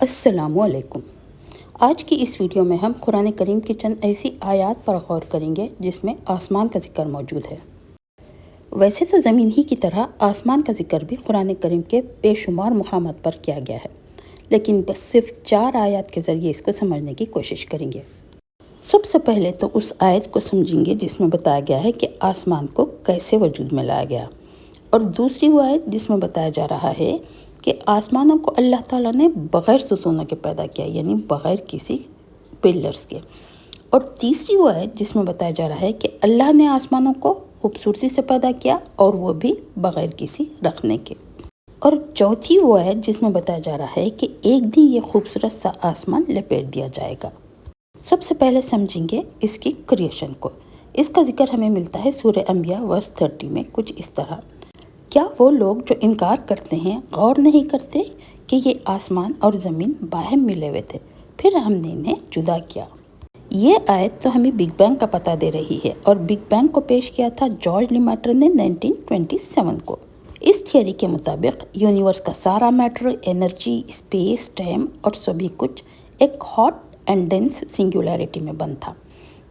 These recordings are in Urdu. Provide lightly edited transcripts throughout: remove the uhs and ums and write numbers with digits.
السلام علیکم۔ آج کی اس ویڈیو میں ہم قرآن کریم کی چند ایسی آیات پر غور کریں گے جس میں آسمان کا ذکر موجود ہے۔ ویسے تو زمین ہی کی طرح آسمان کا ذکر بھی قرآن کریم کے بے شمار مقامات پر کیا گیا ہے، لیکن بس صرف 4 آیات کے ذریعے اس کو سمجھنے کی کوشش کریں گے۔ سب سے پہلے تو اس آیت کو سمجھیں گے جس میں بتایا گیا ہے کہ آسمان کو کیسے وجود میں لایا گیا، اور دوسری وہ آیت جس میں بتایا جا رہا ہے کہ آسمانوں کو اللہ تعالیٰ نے بغیر ستونوں کے پیدا کیا، یعنی بغیر کسی پلرز کے، اور تیسری وہ آیت جس میں بتایا جا رہا ہے کہ اللہ نے آسمانوں کو خوبصورتی سے پیدا کیا اور وہ بھی بغیر کسی رکھنے کے، اور چوتھی وہ آیت جس میں بتایا جا رہا ہے کہ ایک دن یہ خوبصورت سا آسمان لپیٹ دیا جائے گا۔ سب سے پہلے سمجھیں گے اس کی کریشن کو۔ اس کا ذکر ہمیں ملتا ہے سورہ انبیاء ورس 30 میں کچھ اس طرح: کیا وہ لوگ جو انکار کرتے ہیں غور نہیں کرتے کہ یہ آسمان اور زمین باہم ملے ہوئے تھے، پھر ہم نے انہیں جدا کیا۔ یہ آیت تو ہمیں بگ بینگ کا پتہ دے رہی ہے، اور بگ بینگ کو پیش کیا تھا جارج لیماٹر نے 1927 کو۔ اس تھیوری کے مطابق یونیورس کا سارا میٹر، انرجی، اسپیس، ٹائم اور سبھی کچھ ایک ہاٹ اینڈ ڈینس سنگولیرٹی میں بند تھا۔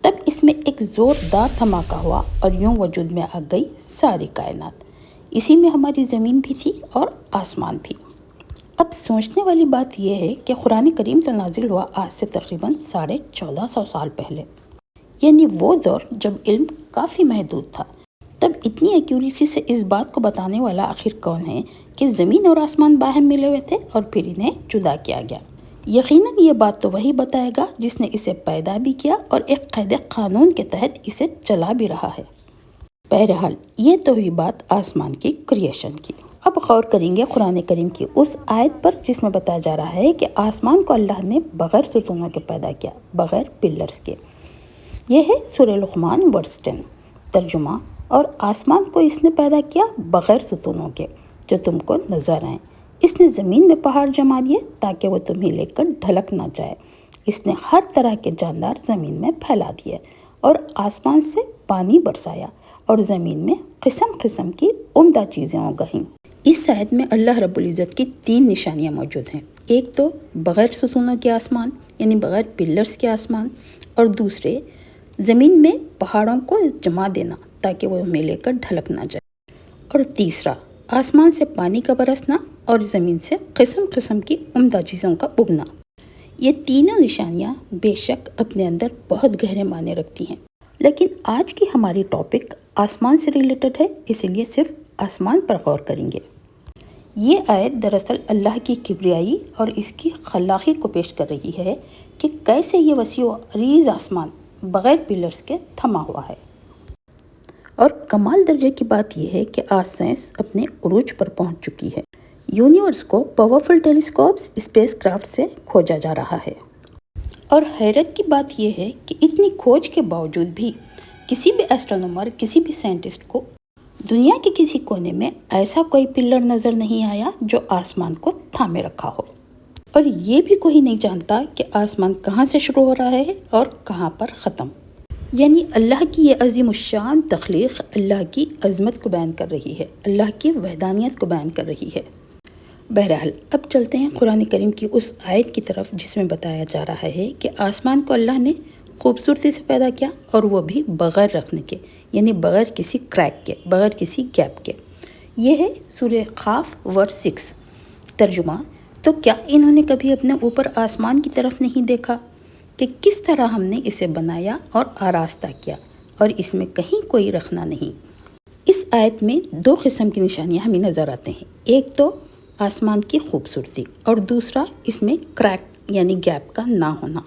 تب اس میں ایک زوردار دھماکہ ہوا اور یوں وجود میں آ گئی ساری کائنات۔ اسی میں ہماری زمین بھی تھی اور آسمان بھی۔ اب سوچنے والی بات یہ ہے کہ قرآن کریم تو نازل ہوا آج سے تقریباً 1450 سال پہلے، یعنی وہ دور جب علم کافی محدود تھا۔ تب اتنی ایکیوریسی سے اس بات کو بتانے والا آخر کون ہے کہ زمین اور آسمان باہم ملے ہوئے تھے اور پھر انہیں جدا کیا گیا؟ یقیناً یہ بات تو وہی بتائے گا جس نے اسے پیدا بھی کیا اور ایک قید قانون کے تحت اسے چلا بھی رہا ہے۔ بہرحال یہ تو ہوئی بات آسمان کی کریشن کی۔ اب غور کریں گے قرآن کریم کی اس آیت پر جس میں بتایا جا رہا ہے کہ آسمان کو اللہ نے بغیر ستونوں کے پیدا کیا، بغیر پلرز کے۔ یہ ہے سورہ لقمان ورس 10 ترجمہ: اور آسمان کو اس نے پیدا کیا بغیر ستونوں کے جو تم کو نظر آئیں۔ اس نے زمین میں پہاڑ جما دیے تاکہ وہ تمہیں لے کر ڈھلک نہ جائے۔ اس نے ہر طرح کے جاندار زمین میں پھیلا دیے اور آسمان سے پانی برسایا اور زمین میں قسم قسم کی عمدہ چیزیں اگائیں۔ اس آیت میں اللہ رب العزت کی 3 نشانیاں موجود ہیں۔ ایک تو بغیر ستونوں کے آسمان، یعنی بغیر پلرز کے آسمان، اور دوسرے زمین میں پہاڑوں کو جما دینا تاکہ وہ ہمیں لے کر ڈھلک نہ جائے، اور تیسرا آسمان سے پانی کا برسنا اور زمین سے قسم قسم کی عمدہ چیزوں کا اگنا۔ یہ تینوں نشانیاں بے شک اپنے اندر بہت گہرے معنی رکھتی ہیں، لیکن آج کی ہماری ٹاپک آسمان سے ریلیٹڈ ہے، اسی لیے صرف آسمان پر غور کریں گے۔ یہ آیت دراصل اللہ کی کبریائی اور اس کی خلاقی کو پیش کر رہی ہے کہ کیسے یہ وسیع و عریض آسمان بغیر پلرز کے تھما ہوا ہے۔ اور کمال درجے کی بات یہ ہے کہ آج سائنس اپنے عروج پر پہنچ چکی ہے۔ یونیورس کو پاورفل ٹیلیسکوپس، اسپیس کرافٹ سے کھوجا جا رہا ہے، اور حیرت کی بات یہ ہے کہ اتنی کھوج کے باوجود بھی کسی بھی ایسٹرونومر، کسی بھی سائنٹسٹ کو دنیا کے کسی کونے میں ایسا کوئی پلر نظر نہیں آیا جو آسمان کو تھامے رکھا ہو، اور یہ بھی کوئی نہیں جانتا کہ آسمان کہاں سے شروع ہو رہا ہے اور کہاں پر ختم۔ یعنی اللہ کی یہ عظیم الشان تخلیق اللہ کی عظمت کو بیان کر رہی ہے، اللہ کی وحدانیت کو بیان کر رہی ہے۔ بہرحال اب چلتے ہیں قرآن کریم کی اس آیت کی طرف جس میں بتایا جا رہا ہے کہ آسمان کو اللہ نے خوبصورتی سے پیدا کیا اور وہ بھی بغیر رکھنے کے، یعنی بغیر کسی کریک کے، بغیر کسی گیپ کے۔ یہ ہے سورہ قاف ورس 6 ترجمہ: تو کیا انہوں نے کبھی اپنے اوپر آسمان کی طرف نہیں دیکھا کہ کس طرح ہم نے اسے بنایا اور آراستہ کیا، اور اس میں کہیں کوئی رکھنا نہیں۔ اس آیت میں 2 قسم کی نشانیاں ہمیں نظر آتے ہیں۔ ایک تو آسمان کی خوبصورتی، اور دوسرا اس میں کریک یعنی گیپ کا نہ ہونا۔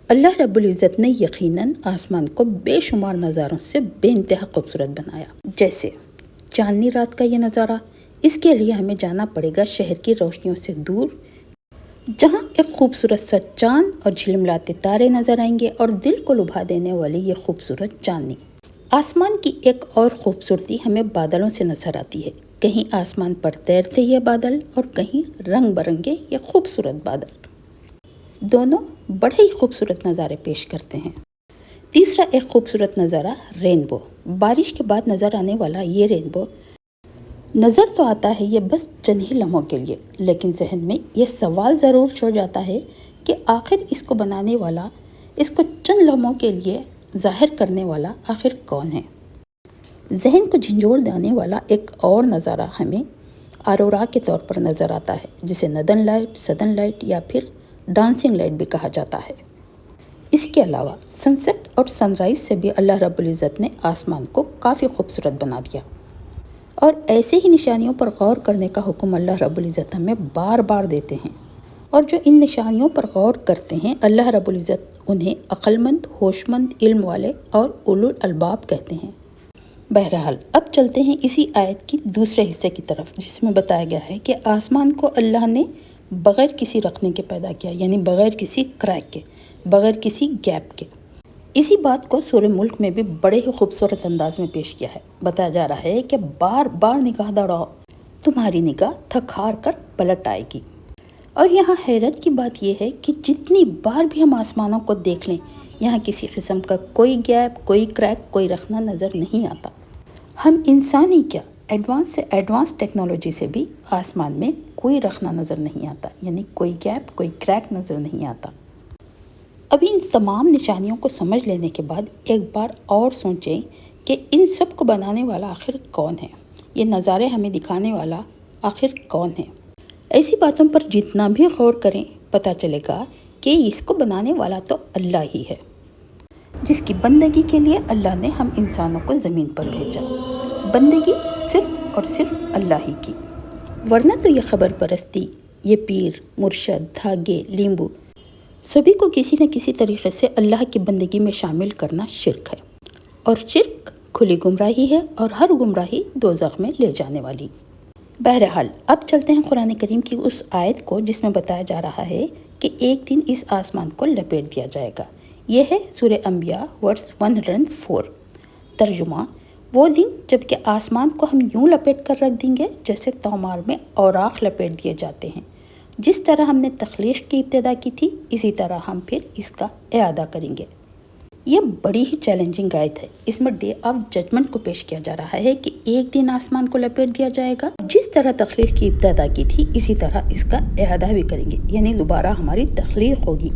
اللہ رب العزت نے یقیناً آسمان کو بے شمار نظاروں سے بے انتہا خوبصورت بنایا، جیسے چاندنی رات کا یہ نظارہ۔ اس کے لیے ہمیں جانا پڑے گا شہر کی روشنیوں سے دور، جہاں ایک خوبصورت سا چاند اور جھلملاتے تارے نظر آئیں گے اور دل کو لبھا دینے والی یہ خوبصورت چاندنی۔ آسمان کی ایک اور خوبصورتی ہمیں بادلوں سے نظر آتی ہے۔ کہیں آسمان پر تیرتے یہ بادل اور کہیں رنگ برنگے یہ خوبصورت بادل، دونوں بڑے ہی خوبصورت نظارے پیش کرتے ہیں۔ تیسرا ایک خوبصورت نظارہ رینبو، بارش کے بعد نظر آنے والا یہ رینبو نظر تو آتا ہے یہ بس چند ہی لمحوں کے لیے، لیکن ذہن میں یہ سوال ضرور چھوڑ جاتا ہے کہ آخر اس کو بنانے والا، اس کو چند لمحوں کے لیے ظاہر کرنے والا آخر کون ہے؟ ذہن کو جھنجھوڑ دینے والا ایک اور نظارہ ہمیں آرورا کے طور پر نظر آتا ہے، جسے نردن لائٹ، سدرن لائٹ یا پھر ڈانسنگ لائٹ بھی کہا جاتا ہے۔ اس کے علاوہ سن سیٹ اور سن رائز سے بھی اللہ رب العزت نے آسمان کو کافی خوبصورت بنا دیا، اور ایسے ہی نشانیوں پر غور کرنے کا حکم اللہ رب العزت ہمیں بار بار دیتے ہیں، اور جو ان نشانیوں پر غور کرتے ہیں اللہ رب العزت انہیں عقل مند، ہوش مند، علم والے اور اولو الالباب کہتے ہیں۔ بہرحال اب چلتے ہیں اسی آیت کی دوسرے حصے کی طرف، جس میں بتایا گیا ہے کہ آسمان کو اللہ نے بغیر کسی رکھنے کے پیدا کیا، یعنی بغیر کسی کریک کے، بغیر کسی گیپ کے۔ اسی بات کو سورہ ملک میں بھی بڑے ہی خوبصورت انداز میں پیش کیا ہے۔ بتایا جا رہا ہے کہ بار بار نگاہ دوڑاؤ، تمہاری نگاہ تھک ہار کر پلٹ آئے گی۔ اور یہاں حیرت کی بات یہ ہے کہ جتنی بار بھی ہم آسمانوں کو دیکھ لیں، یہاں کسی قسم کا کوئی گیپ، کوئی کریک، کوئی رخنا نظر نہیں آتا۔ ہم انسان ہی کیا، ایڈوانس سے ایڈوانس ٹیکنالوجی سے بھی آسمان میں کوئی رخنا نظر نہیں آتا، یعنی کوئی گیپ، کوئی کریک نظر نہیں آتا۔ اب ان تمام نشانیوں کو سمجھ لینے کے بعد ایک بار اور سوچیں کہ ان سب کو بنانے والا آخر کون ہے، یہ نظارے ہمیں دکھانے والا آخر کون ہے۔ ایسی باتوں پر جتنا بھی غور کریں پتہ چلے گا کہ اس کو بنانے والا تو اللہ ہی ہے، جس کی بندگی کے لیے اللہ نے ہم انسانوں کو زمین پر بھیجا، بندگی صرف اور صرف اللہ ہی کی۔ ورنہ تو یہ خبر پرستی، یہ پیر، مرشد، دھاگے، لیمبو، سبھی کو کسی نہ کسی طریقے سے اللہ کی بندگی میں شامل کرنا شرک ہے، اور شرک کھلی گمراہی ہے، اور ہر گمراہی دوزخ میں لے جانے والی۔ بہرحال اب چلتے ہیں قرآن کریم کی اس آیت کو جس میں بتایا جا رہا ہے کہ ایک دن اس آسمان کو لپیٹ دیا جائے گا۔ یہ ہے سورہ انبیاء ورس 104۔ ترجمہ: وہ دن جب کہ آسمان کو ہم یوں لپیٹ کر رکھ دیں گے جیسے تومار میں اوراق لپیٹ دیے جاتے ہیں۔ جس طرح ہم نے تخلیق کی ابتدا کی تھی، اسی طرح ہم پھر اس کا اعادہ کریں گے۔ یہ بڑی ہی چیلنجنگ آیت ہے۔ اس میں ڈے آف ججمنٹ کو پیش کیا جا رہا ہے کہ ایک دن آسمان کو لپیٹ دیا جائے گا، جس طرح تخلیق کی ابتدا کی تھی اسی طرح اس کا اعادہ بھی کریں گے، یعنی دوبارہ ہماری تخلیق ہوگی۔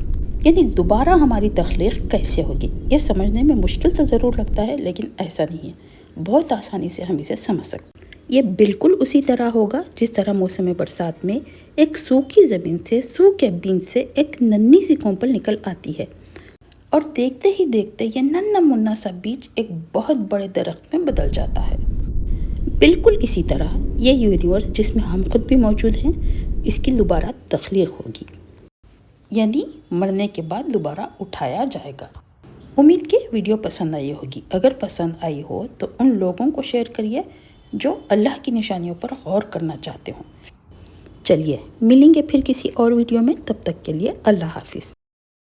یعنی دوبارہ ہماری تخلیق کیسے ہوگی، یہ سمجھنے میں مشکل تو ضرور لگتا ہے، لیکن ایسا نہیں ہے، بہت آسانی سے ہم اسے سمجھ سکتے ہیں۔ یہ بالکل اسی طرح ہوگا جس طرح موسم برسات میں ایک سوکھی زمین سے، سوکھے بیج سے ایک ننھی سی کونپل نکل آتی ہے، اور دیکھتے ہی دیکھتے یہ ننھا منا سا بیج ایک بہت بڑے درخت میں بدل جاتا ہے۔ بالکل اسی طرح یہ یونیورس جس میں ہم خود بھی موجود ہیں، اس کی دوبارہ تخلیق ہوگی، یعنی مرنے کے بعد دوبارہ اٹھایا جائے گا۔ امید کہ ویڈیو پسند آئی ہوگی۔ اگر پسند آئی ہو تو ان لوگوں کو شیئر کریے جو اللہ کی نشانیوں پر غور کرنا چاہتے ہوں۔ چلیے ملیں گے پھر کسی اور ویڈیو میں، تب تک کے لیے اللہ حافظ۔